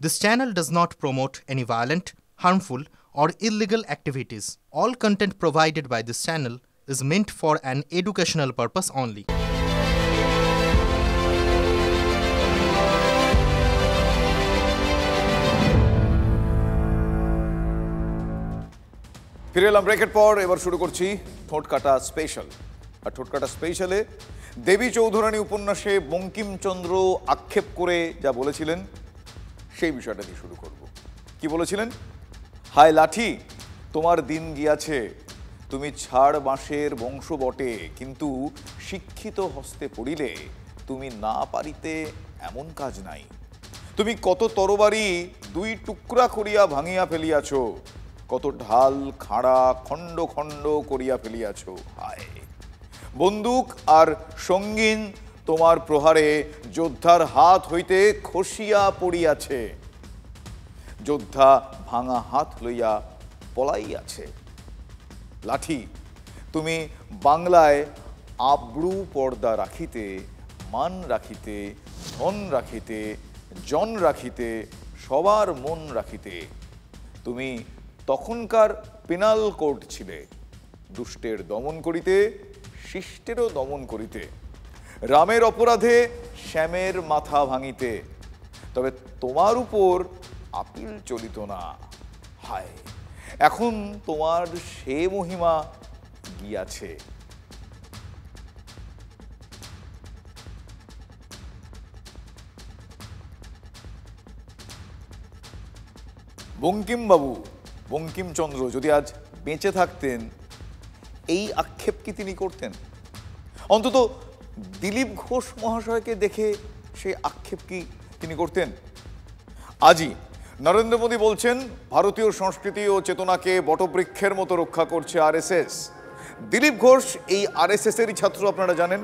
This channel does not promote any violent, harmful, or illegal activities. All content provided by this channel is meant for an educational purpose only. ফিরে এলাম ব্রেকের পর। এবার শুরু করছি ঠোঁটকাটা special. আর ঠোঁটকাটা স্পেশালে দেবী চৌধুরানী উপন্যাসে বঙ্কিমচন্দ্র আক্ষেপ করে যা বলেছিলেন সেই বিষয়টা দিয়ে শুরু করব। কি বলেছিলেন? হায় লাঠি, তোমার দিন গিয়াছে, তুমি ছাড় বাঁশের বংশ বটে, কিন্তু শিক্ষিত হস্তে পড়িলে তুমি না পারিতে এমন কাজ নাই। তুমি কত তরবারি দুই টুকরা করিয়া ভাঙিয়া ফেলিয়াছ, কত ঢাল খাড়া খণ্ড খণ্ড করিয়া ফেলিয়াছ। হায়, বন্দুক আর সঙ্গীন তোমার প্রহারে যোদ্ধার হাত হইতে খসিয়া পড়িয়াছে, যোদ্ধা ভাঙা হাত লইয়া পলাইয়াছে। লাঠি, তুমি বাংলায় আব্রু পর্দা রাখিতে, মান রাখিতে, ধন রাখিতে, জন রাখিতে, সবার মন রাখিতে। তুমি তখনকার পেনাল কোর্ট ছিলে, দুষ্টের দমন করিতে, শিষ্টেরও দমন করিতে, রামের অপরাধে শ্যামের মাথা ভাঙিতে। তবে তোমার উপর আপিল চলিত না। হায়, এখন তোমার সে মহিমা গিয়াছে। বঙ্কিমবাবু, বঙ্কিমচন্দ্র যদি আজ বেঁচে থাকতেন এই আক্ষেপ কি তিনি করতেন? অন্তত দিলীপ ঘোষ মহাশয়কে দেখে সেই আক্ষেপ কি তিনি করতেন? আজই নরেন্দ্র মোদী বলছেন ভারতীয় সংস্কৃতি ও চেতনাকে বটবৃক্ষের মতো রক্ষা করছে আরএসএস। দিলীপ ঘোষ এই আরএসএসেরই ছাত্র, আপনারা জানেন।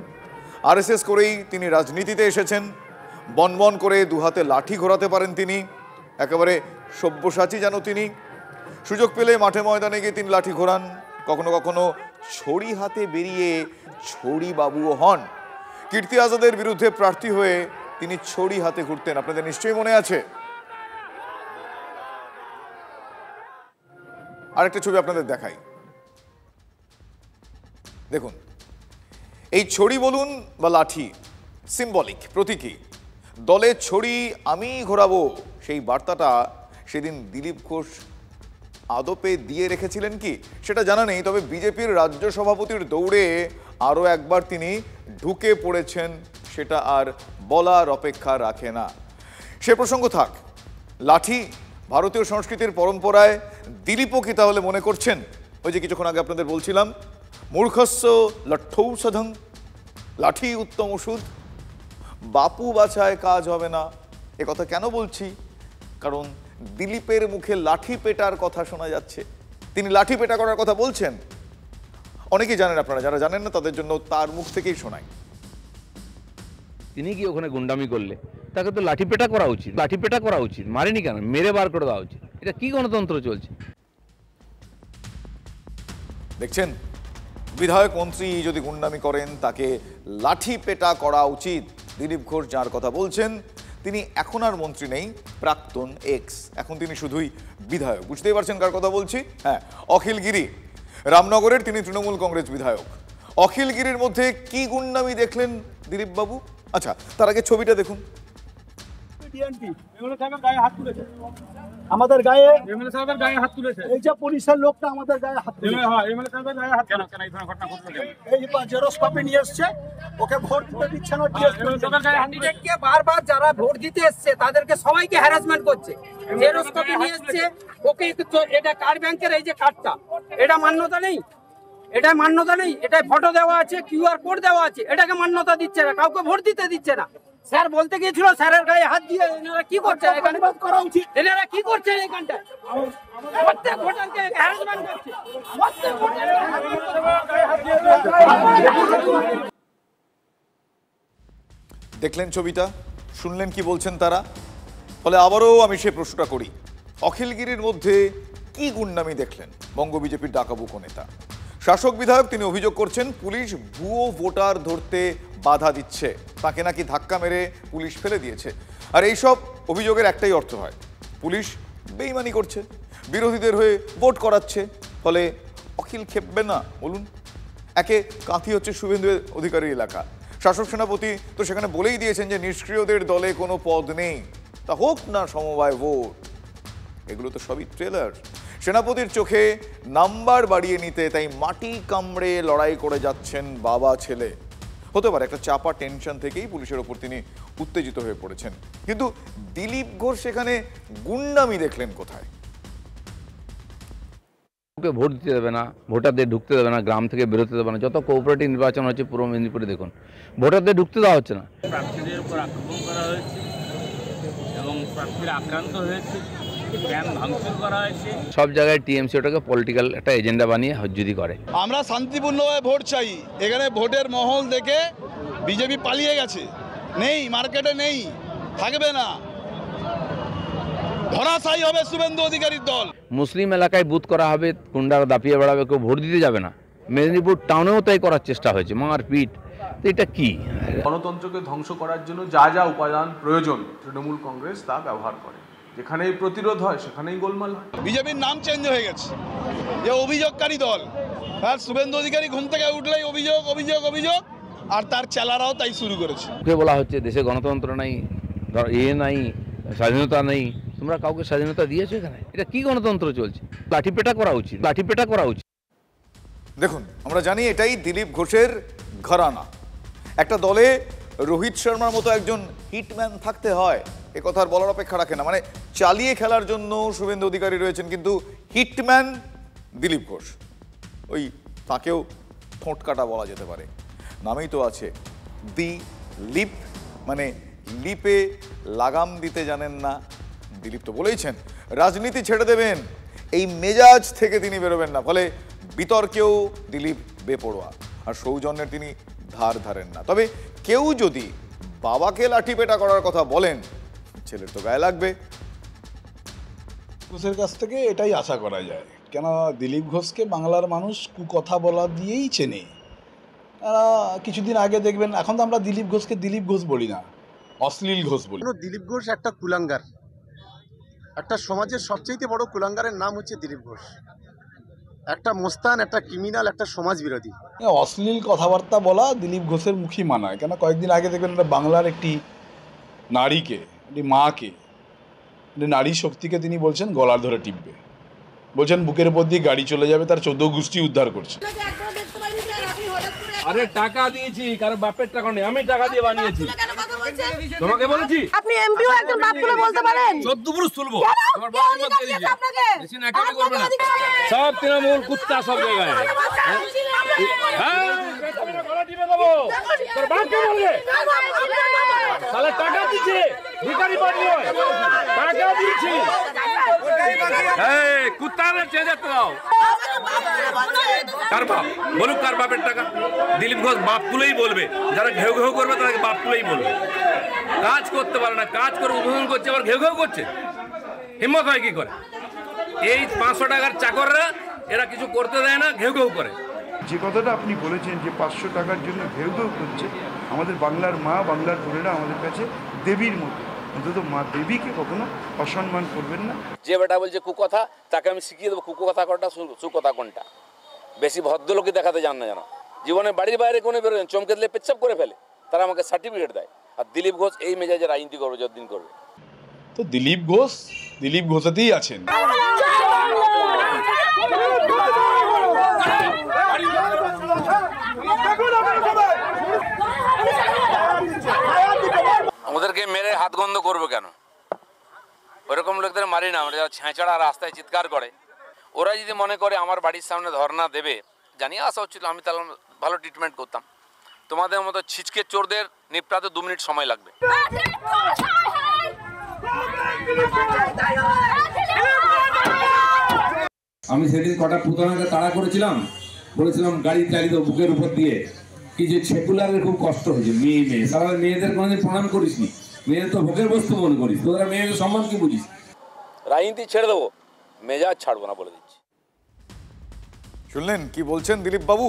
আরএসএস করেই তিনি রাজনীতিতে এসেছেন। বনবন করে দুহাতে লাঠি ঘোরাতে পারেন তিনি, একেবারে সব্যসাচী যেন তিনি। সুযোগ পেলে মাঠে ময়দানে গিয়ে তিনি লাঠি ঘোরান, কখনো কখনো ছড়ি হাতে বেরিয়ে ছড়ি বাবুও হন। কীর্তি আজাদের বিরুদ্ধে প্রার্থী হয়ে তিনি ছড়ি হাতে ঘুরতেন, আপনাদের নিশ্চয়ই মনে আছে। আরেকটা ছবি আপনাদের দেখাই, দেখুন। এই ছড়ি বলুন বা লাঠি সিম্বলিক, প্রতীকী। দলে ছড়ি আমি ঘোরাবো, সেই বার্তাটা সেদিন দিলীপ ঘোষ আদপে দিয়ে রেখেছিলেন কি সেটা জানা নেই। তবে বিজেপির রাজ্য সভাপতির দৌড়ে আরও একবার তিনি ঢুকে পড়েছেন, সেটা আর বলার অপেক্ষা রাখে না। সে প্রসঙ্গ থাক। লাঠি ভারতীয় সংস্কৃতির পরম্পরায় দিলীপও কি তাহলে মনে করছেন? ওই যে কিছুক্ষণ আগে আপনাদের বলছিলাম, মূর্খস্য লঠৌষধং, লাঠি উত্তম ওষুধ, বাপু বাছায় কাজ হবে না। এ কথা কেন বলছি? কারণ দিলীপের মুখে লাঠি পেটার কথা শোনা যাচ্ছে, তিনি লাঠি পেটা করার কথা বলছেন। অনেকেই জানেন, আপনারা যারা জানেন না তাদের জন্য তার মুখ থেকেই শোনাই। তিনি কি ওখানে গুন্ডামি করলে তাকে তো লাঠি পেটা করা উচিত, লাঠি পেটা করা উচিত, মারেনি কেন, মেরে বার করে দেওয়া উচিত। এটা কি গণতন্ত্র চলছে? দেখছেন, বিধায়ক মন্ত্রী যদি গুন্ডামি করেন তাকে লাঠি পেটা করা উচিত। দিলীপ ঘোষ যার কথা বলছেন তিনি এখন আর মন্ত্রী নেই, প্রাক্তন এক্স, এখন তিনি শুধুই বিধায়ক। বুঝতেই পারছেন কার কথা বলছি? হ্যাঁ, অখিল গিরি, রামনগরের তিনি তৃণমূল কংগ্রেস বিধায়ক। অখিল গিরির মধ্যে কি গুন্ডামি দেখলেন দিলীপ বাবু? আচ্ছা, তার আগে ছবিটা দেখুন। আমাদের গায়ে এমএলএ সাহেবের গায়ে হাত তুলেছে, এই যে পুলিশের লোকটা আমাদের গায়ে হাত তুলেছে। হ্যাঁ, এমএলএ সাহেবের গায়ে হাত কেন এই ঘটনা ঘটলো? এই জেরক্স কপি নিয়ে এসেছে, ওকে ভোট দিতে দিচ্ছে না। ক্যান্ডিডেটকে বারবার যারা ভোট দিতে এসেছে তাদেরকে সবাইকে হ্যারাসমেন্ট করছে। জেরক্স কপি নিয়ে এসেছে, ওকে এটা কার ব্যাংকের এই যে কার্ডটা, এটা মান্যতা নেই, এটা মান্যতা নেই, এটা ফটো দেওয়া আছে, কিউআর কোড দেওয়া আছে, এটাকে মান্যতা দিচ্ছে না, কাউকে ভোট দিতে দিচ্ছে না। স্যার বলতে গিয়েছিল স্যারের গায়ে হাত দিয়ে এনারা কি করছেন এখানে? করা উচিত, এনারা কি করছেন এখানটায়? প্রত্যেক ভোটারকে হ্যারাসমেন্ট করছে, প্রত্যেক ভোটারকে দেখলেন ছবিটা, শুনলেন কি বলছেন তারা। ফলে আবারও আমি সে প্রশ্নটা করি, অখিলগিরির মধ্যে কি গুন্ডামি দেখলেন বঙ্গ বিজেপির ডাকাবুকো নেতা? শাসক বিধায়ক তিনি অভিযোগ করছেন পুলিশ ভুয়ো ভোটার ধরতে বাধা দিচ্ছে, তাকে নাকি ধাক্কা মেরে পুলিশ ফেলে দিয়েছে। আর এইসব অভিযোগের একটাই অর্থ হয়, পুলিশ বেইমানি করছে, বিরোধীদের হয়ে ভোট করাচ্ছে। ফলে অখিল খেপবে না বলুন? একে কাঁথি হচ্ছে শুভেন্দু অধিকারীর এলাকা, শাসক সেনাপতি তো সেখানে বলেই দিয়েছেন যে নিষ্ক্রিয়দের দলে কোনো পদ নেই, তা হোক না সমবায় ভোট। এগুলো তো সবই ট্রেলার। সেনাপতির চোখে নাম্বার বাড়িয়ে নিতে তাই মাটি কামড়ে লড়াই করে যাচ্ছেন বাবা ছেলে। হতে পারে একটা চাপা টেনশন থেকেই পুলিশের ওপর তিনি উত্তেজিত হয়ে পড়েছেন। কিন্তু দিলীপ ঘোষ সেখানে গুন্ডামি দেখলেন কোথায়? ভোট দিতে দেবে না, ভোটারদের ঢুকতে দেবে না, গ্রাম থেকে বেরোতে দেবে না। যত কোঅপারেটিভ নির্বাচন হচ্ছে পূর্ব মেদিনীপুরে দেখুন, ভোটারদের ঢুকতে দেওয়া হচ্ছে না। প্রার্থীদের উপর আক্রমণ করা হয়েছে এবং প্রার্থীরা আক্রান্ত হয়েছে, ক্যাম্প ভাঙচুর করা হয়েছে। সব জায়গায় টিএমসি ওটাকে পলিটিক্যাল একটা এজেন্ডা বানিয়ে হজ্জুদি করে। আমরা শান্তিপূর্ণভাবে ভোট চাই, এখানে ভোটের মহল দেখে বিজেপি পালিয়ে গেছে, নেই, মার্কেটে নেই, থাকবে না, ধরাশায়ী হবে শুভেন্দু অধিকারীর দল। মুসলিম এলাকায় বুথ করা হবে, গুন্ডারা দাপিয়ে বেড়াবে, কেউ ভোট দিতে যাবে না। মেদিনীপুর টাউনেও তাই করার চেষ্টা হয়েছে, মারপিট। তো এটা কি? গণতন্ত্রকে ধ্বংস করার জন্য যা যা উপাদান প্রয়োজন তৃণমূল কংগ্রেস তা ব্যবহার করে। যেখানেই প্রতিরোধ হয় সেখানেই গোলমাল হয়। বিজেপির নাম চেঞ্জ হয়ে গেছে, যে অভিযোগকারী দল। আর শুভেন্দু অধিকারী ঘুম থেকে উঠলেই অভিযোগ অভিযোগ অভিযোগ, আর তার চেলারাও তাই শুরু করেছে। মুখে বলা হচ্ছে দেশে গণতন্ত্র নাই, নাই, স্বাধীনতা নেই। তোমরা কাউকে স্বাধীনতা দিয়েছো এখানে? এটা কি গণতন্ত্র চলছে? লাঠিপেটা করা উচিত, লাঠিপেটা করা উচিত। দেখুন, আমরা জানি এটাই দিলীপ ঘোষের ঘরানা। একটা দলে রোহিত শর্মার মতো একজন হিটম্যান থাকতে হয়, এ কথা আর বলার অপেক্ষা রাখে না। মানে চালিয়ে খেলার জন্য শুভেন্দু অধিকারী রয়েছেন, কিন্তু হিটম্যান দিলীপ ঘোষ। ওই তাকেও ঠোঁট কাটা বলা যেতে পারে, নামেই তো আছে দি লিপ, মানে লিপে লাগাম দিতে জানেন না। দিলীপ তো বলেইছেন রাজনীতি ছেড়ে দেবেন, এই মেজাজ থেকে তিনি বেরোবেন না। ফলে বিতর্কেও দিলীপ বেপরোয়া, আর সৌজন্যের তিনি ধার ধারেন না। তবে কেউ যদি বাবাকে লাঠিপেটা করার কথা বলেন, ছেলের তো গায়ে লাগবে। ঘোষের কাছ থেকে এটাই আশা করা যায়, কেন দিলীপ ঘোষকে বাংলার মানুষ কুকথা বলা দিয়েই চেনে। কিছুদিন আগে দেখবেন, এখন তো আমরা দিলীপ ঘোষকে দিলীপ ঘোষ বলি না, অশ্লীল ঘোষ বলি। দিলীপ ঘোষ একটা কুলাঙ্গার, একটা সমাজের সবচেয়ে বড় কুলাঙ্গারের নাম হচ্ছে দিলীপ ঘোষ। একটা মোস্তান, একটা ক্রিমিনাল, একটা সমাজ বিরোধী। অশ্লীল কথাবার্তা বলা দিলীপ ঘোষের মুখী মানায়, কেন কয়েকদিন আগে দেখবেন বাংলার একটি নারীকে, একটি মাকে, নারী শক্তিকে তিনি বলছেন গলার ধরে টিপবে, বলছেন বুকের উপর দিয়ে গাড়ি চলে যাবে, তার 14 গোষ্ঠী উদ্ধার করছে। আরে টাকা দিয়েছি, কারণ বাপের টাকা নেই, আমি টাকা দিয়ে বানিয়েছি। তোমাকে বলেছি আপনি এমপিও একজন বাপ তুলে বলতে পারেন? 14 পুরুষ তুলবো, তোমার বাপ মত দিয়েছে, বেশি না কাজ করবে না। সব তৃণমূল কুত্তা সব জায়গায়। হ্যাঁ, গলা টিপে দেবো, তোর বাপকে বলবে। শালা টাকা দিয়েছে, ভিখারি বানিয়ে টাকা দিয়েছি। এই কুত্তাদের চেঁচে দাও। কার বাপ বলুক, কার বাপের টাকা? দিলীপ ঘোষ বাপ তুলেই বলবে, যারা ঘেউ ঘেউ করবে তাদেরকে বাপ তুলেই বলবে। কাজ করতে পারে না, কাজ করে উদ্বোধন করছে, আবার ঘেউ ঘেউ করছে। হিম্মত হয় কি করে? এই 500 টাকার চাকররা এরা কিছু করতে দেয় না, ঘেউ ঘেউ করে। যে কথাটা আপনি বলেছেন যে 500 টাকার জন্য ঘেউ ঘেউ করছে, আমাদের বাংলার মা, বাংলার বোনেরা আমাদের কাছে দেবীর মতো, অন্তত মা দেবীকে কখনো অসম্মান করবেন না। যে বেটা বলছে কুকথা, তাকে আমি শিখিয়ে দেবো কুকথা কোনটা, সুকথা কোনটা। বেশি ভদ্রলোকই দেখাতে জান না, জানো জীবনে বাড়ির বাইরে কোনো বেরোবেন, চমকে দিলে পেচ্ছাপ করে ফেলে, তারা আমাকে সার্টিফিকেট দেয়। আর দিলীপ ঘোষ এই মেজাজে রাজনীতি করবে যতদিন করবে। তো দিলীপ ঘোষেতেই আছেন। আমাদেরকে মেরে হাত গন্ধ করবো কেন? ওইরকম লোকদের মারি না আমরা, যারা ছেঁচড়া রাস্তায় চিৎকার করে। ওরা যদি মনে করে আমার বাড়ির সামনে ধর্ণা দেবে, জানিয়ে আসা হচ্ছিল, আমি তাহলে ভালো ট্রিটমেন্ট করতাম। তোমাদের মতো ছিচকে চোরদের নিপটাতে 2 মিনিট সময় লাগবে। আমি সেদিন কটা পুতনাকে তাড়া করেছিলাম, বলেছিলাম গাড়ি চালিয়ে দেবো বুকের উপর দিয়ে। কিছু সেকুলারের খুব কষ্ট হয়েছে, মেয়ে সারা মেয়েদের কোনোদিন প্রণাম করিসনি, মেয়েদের তো ভোগের বস্তু মনে করিস, তোরা মেয়েদের সম্মান কি বুঝিস? রাজনীতি ছেড়ে দেবো, মেজাজ ছাড়বো না বলে দিচ্ছি। শুনলেন কি বলছেন দিলীপ বাবু?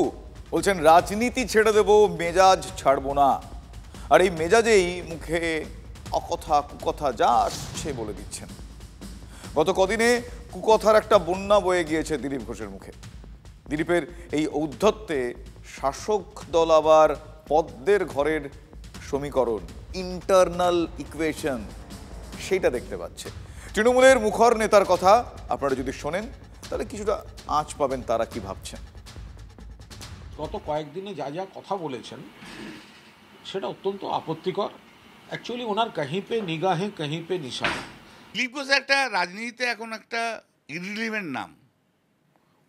বলছেন রাজনীতি ছেড়ে দেব, মেজাজ ছাড়বো না। আর এই মেজাজেই মুখে অকথা কুকথা যা আসছে বলে দিচ্ছেন। গত কদিনে কুকথার একটা বন্যা বয়ে গিয়েছে দিলীপ ঘোষের মুখে। দিলীপের এই ঔদ্ধত্যে শাসক দল আবার পদ্মের ঘরের সমীকরণ, ইন্টারনাল ইকুয়েশন, সেইটা দেখতে পাচ্ছে। তৃণমূলের মুখর নেতার কথা আপনারা যদি শোনেন তাহলে কিছুটা আঁচ পাবেন তারা কি ভাবছেন। গত কয়েকদিনে যা যা কথা বলেছেন সেটা অত্যন্ত আপত্তিকর। অ্যাকচুয়ালি ওনার কাहीं पे নিগাহে কাहीं पे নিশানা। দিলীপ ঘোষ একটা রাজনীতিতে এখন একটা ইরিলিভেন্ট নাম,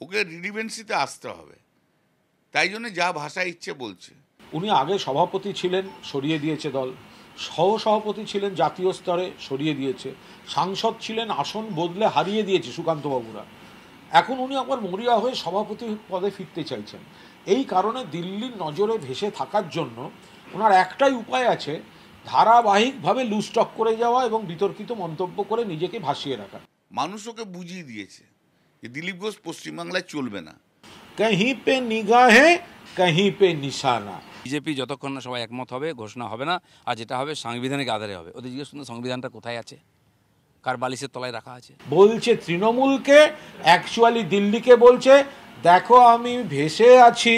ওকে রিলিভেন্সিতে আসতে হবে, তাই জন্য যা ভাষা ইচ্ছে বলছে। উনি আগে সভাপতি ছিলেন, সরিয়ে দিয়েছে দল, সহ সভাপতি ছিলেন জাতীয় স্তরে, সরিয়ে দিয়েছে, সাংসদ ছিলেন, আসন বদলে হারিয়ে দিয়েছে সুকান্তবাবুরা। এখন উনি আবার মরিয়া হয়ে সভাপতি পদে ফিরতে চাইছেন। এই কারণে দিল্লির নজরে ভেসে থাকার জন্য ওনার একটাই উপায় আছে, ধারাবাহিকভাবে লুজটক করে যাওয়া এবং বিতর্কিত মন্তব্য করে নিজেকে ভাসিয়ে রাখা। মানুষ ওকে বুঝিয়ে দিয়েছে যে দিলীপ ঘোষ পশ্চিমবাংলায় চলবে না। কাहीं पे নিগাহে কাहीं पे নিশানা। বিজেপি যতক্ষণ না সবাই একমত হবে ঘোষণা হবে না, আর যেটা হবে সাংবিধানিক আধারে হবে। ওদের জিজ্ঞেস করুন সংবিধানটা কোথায় আছে, কার বালিশের তলায় রাখা আছে। বলছে তৃণমূলকে, অ্যাকচুয়ালি দিল্লিকে বলছে দেখো আমি ভেসে আছি,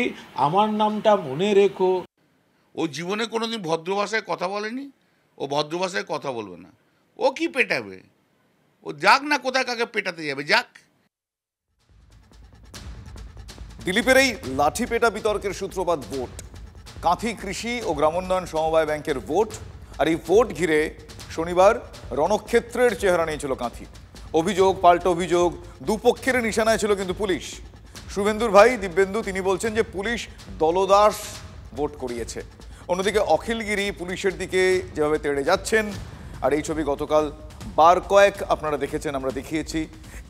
আমার নামটা মনে রেখো। ও জীবনে কোনোদিন ভদ্র ভাষায় কথা বলেনি, ও ভদ্র ভাষায় কথা বলবে না। ও কি পেটাবে? ও যাক না, কোথায় কাকে পেটাতে যাবে, যাক। দিলীপের এই লাঠি পেটা বিতর্কের সূত্রপাত ভোট, কাঁথি কৃষি ও গ্রামোন্নয়ন সমবায় ব্যাংকের ভোট। আর এই ভোট ঘিরে শনিবার রণক্ষেত্রের চেহারা নিয়েছিল কাঁথি। অভিযোগ পাল্টা অভিযোগ, দুপক্ষের নিশানায় ছিল কিন্তু পুলিশ। শুভেন্দুর ভাই দিব্যেন্দু তিনি বলছেন যে পুলিশ দলদাস ভোট করিয়েছে। অন্যদিকে অখিলগিরি পুলিশের দিকে যেভাবে তেড়ে যাচ্ছেন, আর এই ছবি গতকাল বার কয়েক আপনারা দেখেছেন, আমরা দেখিয়েছি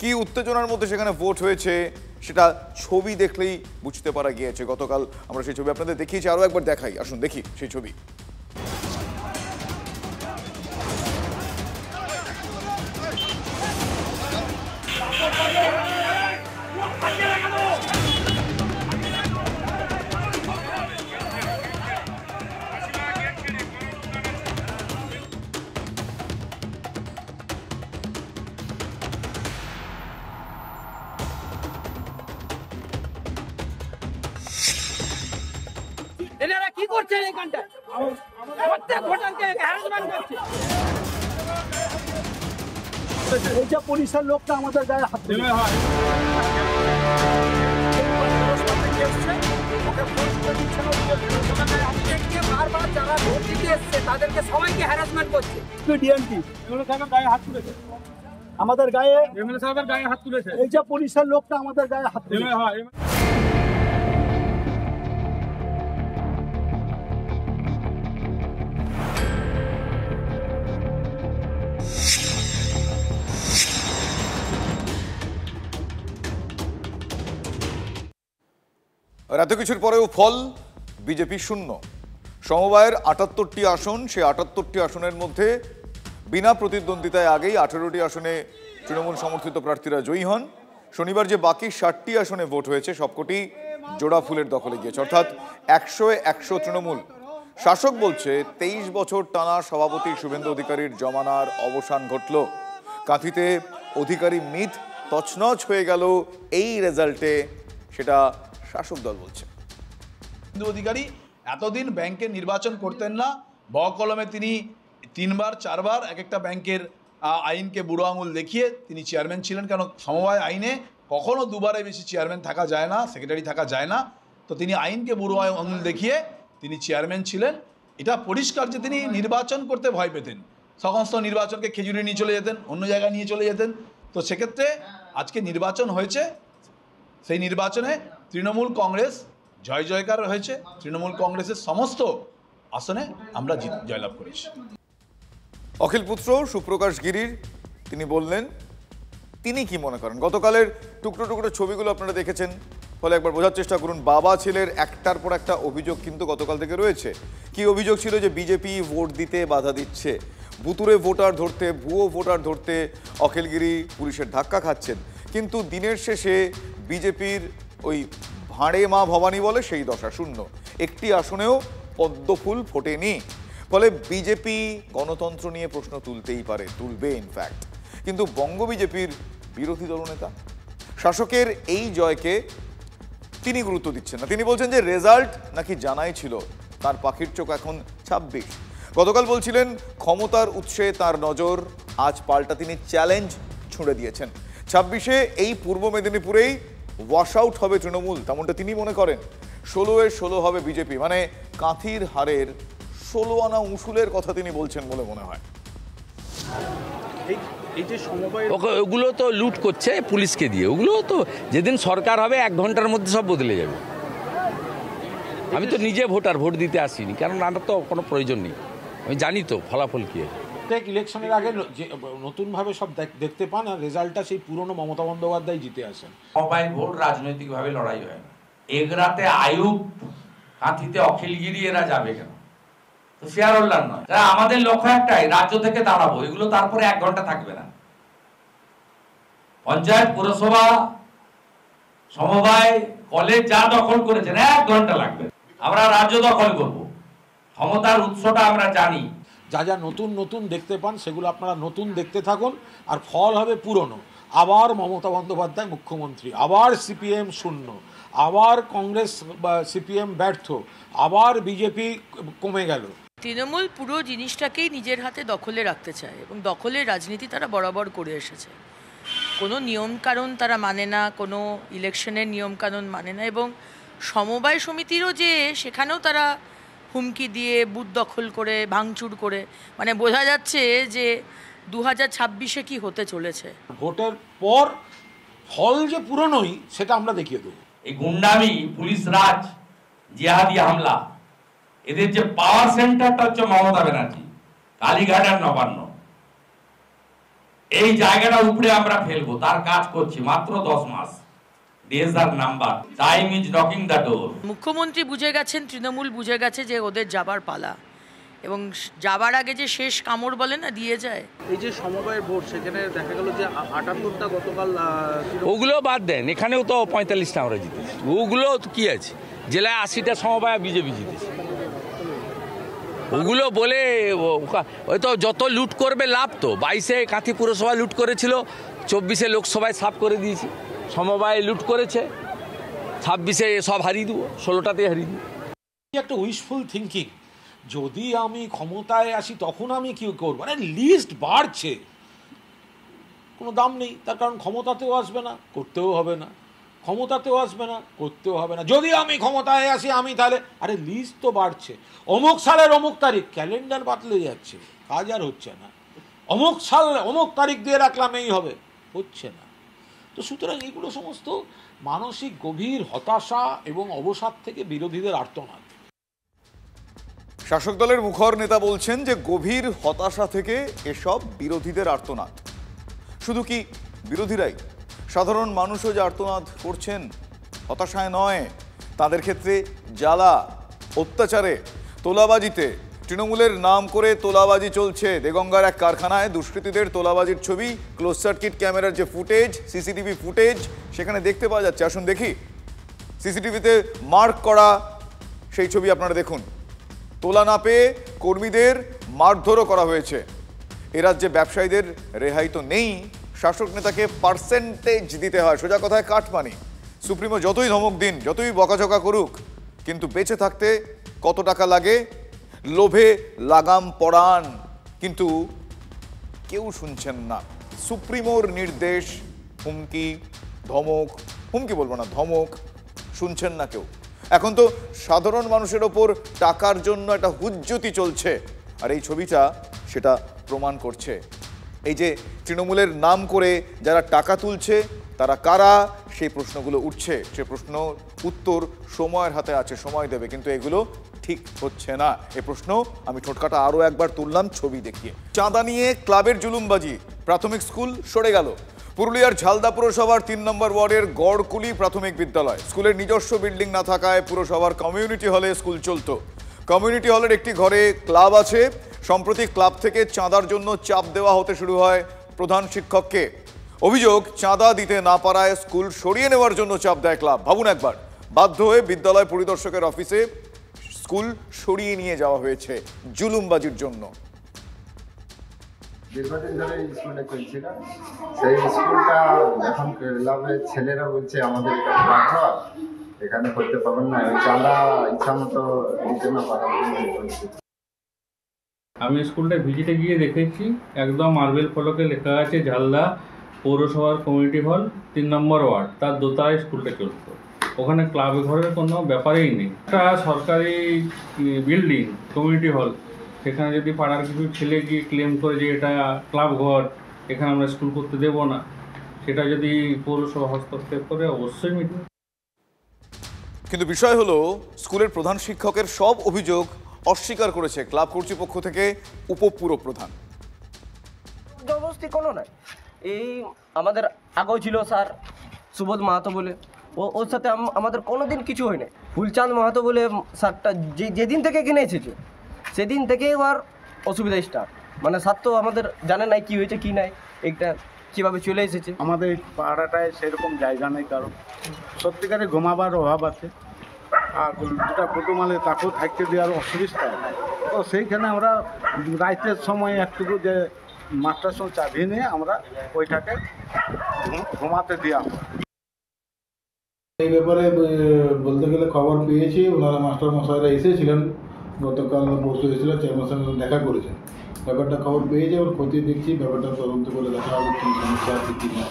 কি উত্তেজনার মধ্যে সেখানে ভোট হয়েছে, সেটা ছবি দেখলেই বুঝতে পারা গিয়েছে। গতকাল আমরা সেই ছবি আপনাদের দেখিয়েছি, আরও একবার দেখাই, আসুন দেখি সেই ছবি। এনারা কি করছেন এখানটায়? প্রত্যেক ভোটারকে হ্যারাসমেন্ট করছে। এই যে পুলিশের লোকটা আমাদের গায়ে হাত তুলে, বারবার যারা ভোট দিতে এসছে তাদেরকে সবাইকে হ্যারাসমেন্ট করছে। ডিএমপি গায়ে হাত তুলেছে, আমাদের গায়ে গায়ে হাত তুলেছে। এই যে পুলিশের লোকটা আমাদের গায়ে হাত তুলে। আর এত কিছুর পরেও ফল বিজেপি শূন্য। সমবায়ের ৭৮টি আসন, সেই ৭৮টি আসনের মধ্যে বিনা প্রতিদ্বন্দ্বিতায় আগেই ১৮টি আসনে তৃণমূল সমর্থিত প্রার্থীরা জয়ী হন। শনিবার যে বাকি ৬০টি আসনে ভোট হয়েছে সবকটি জোড়া ফুলের দখলে গিয়েছে, অর্থাৎ ১০০-এ ১০০ তৃণমূল। শাসক বলছে ২৩ বছর টানা সভাপতি শুভেন্দু অধিকারীর জমানার অবসান ঘটল। কাঁথিতে অধিকারী মিথ তছনছ হয়ে গেল এই রেজাল্টে, সেটা শাসক দল বলছে। শুভেন্দু অধিকারী এতদিন ব্যাংকের নির্বাচন করতেন না, বকলমে তিনি ৩বার ৪বার এক একটা ব্যাংকের আইনকে বুড়ো আঙুল দেখিয়ে তিনি চেয়ারম্যান ছিলেন। কেন সমবায় আইনে কখনো দুবারে বেশি চেয়ারম্যান থাকা যায় না, সেক্রেটারি থাকা যায় না। তো তিনি আইনকে বুড়ো আঙুল দেখিয়ে তিনি চেয়ারম্যান ছিলেন। এটা পরিষ্কার যে তিনি নির্বাচন করতে ভয় পেতেন, সমস্ত নির্বাচনকে খেজুরি নিয়ে চলে যেতেন, অন্য জায়গায় নিয়ে চলে যেতেন। তো সেক্ষেত্রে আজকে নির্বাচন হয়েছে, সেই নির্বাচনে তৃণমূল কংগ্রেস জয় জয়কার হয়েছে। তৃণমূল কংগ্রেসের সমস্ত আসনে আমরা জয়লাভ করেছি। অখিল পুত্র সুপ্রকাশ গিরির তিনি বললেন তিনি কি মনে করেন। গতকালের টুকরো টুকরো ছবিগুলো আপনারা দেখেছেন, ফলে একবার বোঝার চেষ্টা করুন। বাবা ছেলের একটার পর একটা অভিযোগ কিন্তু গতকাল থেকে রয়েছে। কি অভিযোগ ছিল? যে বিজেপি ভোট দিতে বাধা দিচ্ছে, বুতুরে ভোটার ধরতে, ভুয়ো ভোটার ধরতে অখিলগিরি পুলিশের ধাক্কা খাচ্ছেন। কিন্তু দিনের শেষে বিজেপির ওই ভাঁড়ে মা ভবানী বলে সেই দশা শূন্য, একটি আসনেও পদ্মফুল ফোটেনি। ফলে বিজেপি গণতন্ত্র নিয়ে প্রশ্ন তুলতেই পারে, তুলবে ইনফ্যাক্ট, কিন্তু বঙ্গ বিজেপির বিরোধী দলনেতা শাসকের এই জয়কে তিনি গুরুত্ব দিচ্ছেন না। তিনি বলছেন যে রেজাল্ট নাকি জানাই ছিল, তার পাখির চোখ এখন 26। গতকাল বলছিলেন ক্ষমতার উৎসে তার নজর, আজ পাল্টা তিনি চ্যালেঞ্জ ছুঁড়ে দিয়েছেন। 26-এ এই পূর্ব মেদিনীপুরেই ওয়াশ আউট হবে তৃণমূল, তেমনটা তিনি মনে করেন। 16-এ 16 হবে বিজেপি, মানে কাঁথির হারের 16 আনা উসুলের কথা তিনি বলছেন বলে মনে হয়। ওগুলো তো লুট করছে পুলিশকে দিয়ে, ওগুলো তো যেদিন সরকার হবে 1 ঘন্টার মধ্যে সব বদলে যাবে। আমি তো নিজে ভোটার, ভোট দিতে আসিনি, কারণ আমার তো কোনো প্রয়োজন নেই, আমি জানি তো ফলাফল কী। প্রত্যেক ইলেকশনের আগে নতুনভাবে সব দেখতে পান, আর রেজাল্টটা সেই পুরনো মমতা বন্দ্যোপাধ্যায় জিতে আসেন। সবাই ভোট রাজনৈতিকভাবে লড়াই হয় না। এগরাতে আয়ুব, কাঁথিতে অখিলগিরি, এরা যাবে কেন? তো শেয়ার হোল্ডার নয়। আমাদের লক্ষ্য একটাই, রাজ্য থেকে দাঁড়াবো। এগুলো তারপরে 1 ঘন্টা থাকবে না। পঞ্চায়েত, পুরসভা, সমবায়, কলেজ যা দখল করেছেন 1 ঘন্টা লাগবে। আমরা রাজ্য দখল করব, ক্ষমতার উৎসটা আমরা জানি। যা যা নতুন নতুন দেখতে পান সেগুলো আপনারা নতুন দেখতে থাকুন, আর ফল হবে পুরনো। আবার মমতা বন্দ্যোপাধ্যায় মুখ্যমন্ত্রী, আবার সিপিএম শূন্য, আবার কংগ্রেস বা সিপিএম ব্যর্থ, আবার বিজেপি কমে গেল। তৃণমূল পুরো জিনিসটাকেই নিজের হাতে দখলে রাখতে চায় এবং দখলের রাজনীতি তারা বরাবর করে এসেছে। কোনো নিয়মকানুন তারা মানে না, কোনো ইলেকশনের নিয়মকানুন মানে না, এবং সমবায় সমিতিরও যে সেখানেও তারা হুমকি দিয়ে বুথ দখল করে ভাঙচুর করে, মানে বোঝা যাচ্ছে যে 2026-এ কি হতে চলেছে। ভোটের পর ফল যে পুরনোই সেটা আমরা দেখিয়ে দেবো। এই গুন্ডামি, পুলিশ রাজ, জিহাদি হামলা, এদের যে পাওয়ার সেন্টারটা হচ্ছে মমতা ব্যানার্জি, কালীঘাট আর নবান্ন, এই জায়গাটা উপরে আমরা ফেলবো, তার কাজ করছি। মাত্র 10 মাস, days are number, time is knocking the door. মুখ্যমন্ত্রী বুঝে গেছেন, তৃণমূল বুঝে গেছে যে ওদের যাবার পালা, এবং যাবার আগে যে শেষ কামড় বলে না, দিয়ে যায়। এই যে সমবায়ের ভোট, সেখানে দেখা গেল যে 78টা গতকাল। ওগুলো বাদ দেন, এখানেও তো 45টা আমরা জিতেছি। ওগুলো কি আছে, জেলায় 80টা সমবায় বিজেপি জিতেছে। ওগুলো বলে ওই তো যত লুট করবে লাভ। তো 22-এ কাঁথি পুরসভা লুট করেছিল, 24-এ লোকসভায় সাফ করে দিয়েছি। সমবায় লুট করেছে, 26-এ সব হারিয়ে দেবো, 16টাতে হারিয়ে দেবো। একটা উইশফুল থিঙ্কিং, যদি আমি ক্ষমতায় আসি তখন আমি কি করবো। মানে লিস্ট বাড়ছে, কোনো দাম নেই তার, কারণ ক্ষমতাতেও আসবে না, করতেও হবে না, ক্ষমতাতেও আসবে না, করতেও হবে না। যদি আমি ক্ষমতায় আসি আমি তাহলে, আরে লিস্ট তো বাড়ছে। অমুক সালের অমুক তারিখ, ক্যালেন্ডার বাতলে যাচ্ছে, কাজ আর হচ্ছে না। অমুক সাল অমুক তারিখ দিয়ে রাখলাম, এই হবে, হচ্ছে না। তো সুতরাং এগুলো সমস্ত মানসিক গভীর হতাশা এবং অবসাদ থেকে বিরোধীদের আর্তনাদ। শাসক দলের মুখর নেতা বলছেন যে গভীর হতাশা থেকে এসব বিরোধীদের আর্তনাদ। শুধু কি বিরোধীরাই, সাধারণ মানুষও যে আর্তনাদ করছেন, হতাশায় নয়। তাদের ক্ষেত্রে জ্বালা, অত্যাচারে, তোলাবাজিতে। তৃণমূলের নাম করে তোলাবাজি চলছে। দেগঙ্গার এক কারখানায় দুষ্কৃতীদের তোলাবাজির ছবি, ক্লোজ সার্কিট ক্যামেরার যে ফুটেজ, সিসিটিভি ফুটেজ, সেখানে দেখতে পাওয়া যাচ্ছে। আসুন দেখি, সিসিটিভিতে মার্ক করা সেই ছবি আপনারা দেখুন। তোলা না পেয়ে কর্মীদের মারধরও করা হয়েছে। এ রাজ্যে ব্যবসায়ীদের রেহাই তো নেই, শাসক নেতাকে পার্সেন্টেজ দিতে হয়। সোজা কথায় কাটমানি। সুপ্রিমো যতই ধমক দিন, যতই বকাঝকা করুক, কিন্তু বেঁচে থাকতে কত টাকা লাগে, লোভে লাগাম পড়ান, কিন্তু কেউ শুনছেন না। সুপ্রিমোর নির্দেশ, হুমকি, ধমক, হুমকি বলবো না, ধমক, শুনছেন না কেউ। এখন তো সাধারণ মানুষের ওপর টাকার জন্য একটা হুজ্জতি চলছে, আর এই ছবিটা সেটা প্রমাণ করছে। এই যে তৃণমূলের নাম করে যারা টাকা তুলছে তারা কারা, সেই প্রশ্নগুলো উঠছে। সে প্রশ্ন উত্তর সময়ের হাতে আছে, সময় দেবে, কিন্তু এগুলো ঠিক হচ্ছে না। এ প্রশ্ন আমি ঠোঁটকাটা আরও একবার তুললাম ছবি দেখিয়ে। চাঁদা নিয়ে ক্লাবের জুলুমবাজি, প্রাথমিক স্কুল সরে গেল। পুরুলিয়ার ঝালদা পুরসভার 3 নম্বর ওয়ার্ডের গড়কুলি প্রাথমিক বিদ্যালয়, স্কুলের নিজস্ব বিল্ডিং না থাকায় পুরসভার কমিউনিটি হলে স্কুল চলত। কমিউনিটি হলের একটি ঘরে ক্লাব আছে। সম্প্রতি ক্লাব থেকে চাঁদার জন্য চাপ দেওয়া হতে শুরু হয় প্রধান শিক্ষককে। অভিযোগ, চাঁদা দিতে না পারায় স্কুল সরিয়ে নেওয়ার জন্য চাপ দেয় ক্লাব। ভাবুন একবার, বাধ্য হয়ে বিদ্যালয় পরিদর্শকের অফিসে স্কুল সরিয়ে নিয়ে যাওয়া হয়েছে জুলুমবাজির জন্য। দীর্ঘদিন ধরে স্কুলটা চলছিল, সেই স্কুলটা এখন ক্লাবের ছেলেরা বলছে আমাদের এখানে করতে পারবেন না, ওই চাঁদা ইচ্ছা মতো দিতে না পারা। আমি স্কুলটা ভিজিটে গিয়ে দেখেছি, একদম মার্বেল ফলকে লেখা আছে ঝালদা পৌরসভার কমিউনিটি হল 3 নম্বর ওয়ার্ড, তার দোতলায় স্কুলটা চলত। ওখানে ক্লাব ঘরের কোনো ব্যাপারেই নেই। একটা সরকারি বিল্ডিং কমিউনিটি হল, সেখানে যদি পাড়ার কিছু ছেলে গিয়ে ক্লেম করে যে এটা ক্লাব ঘর, এখানে আমরা স্কুল করতে দেব না, সেটা যদি পৌরসভা হস্তক্ষেপ করে অবশ্যই মিটবে। কিন্তু বিষয় হলো স্কুলের প্রধান শিক্ষকের সব অভিযোগ অস্বীকার করেছে ক্লাব কর্তৃপক্ষ থেকে উপপুর প্রধান। জবরদস্তি কোনো নাই, এই আমাদের আগেও ছিল স্যার সুবোধ মাহাতো বলে, ওর সাথে আমাদের কোনোদিন কিছু হয় না। ফুলচাঁদ মাহাতো বলে স্যারটা যেদিন থেকে কিনে এসেছে সেদিন থেকে এবার অসুবিধা স্টার্ট। মানে স্যার তো আমাদের জানে নাই কি হয়েছে কি নাই, এটা কীভাবে চলে এসেছে। আমাদের পাড়াটায় সেরকম জায়গা নেই, কারণ সত্যিকারে ঘুমাবার অভাব আছে, আর যেটা কুটুমালে তাকেও থাকতে দেওয়ার অসুবিধা। তো সেইখানে আমরা রাতের সময় একটুকু যে মাস্টার সঙ্গে চাবি নিয়ে আমরা ওইটাকে ঘুমাতে দেওয়া হয়। এই ব্যাপারে বলতে গেলে খবর পেয়েছি, ওনারা মাস্টার মশাইরা এসেছিলেন গতকাল পরশু এসেছিলেন, চেয়ারম্যানের সঙ্গে দেখা করেছেন। ব্যাপারটা খবর পেয়েছে, ওর খতিয়ে দেখছি, ব্যাপারটা তদন্ত করে দেখা হবে কি সমস্যা আছে কি না।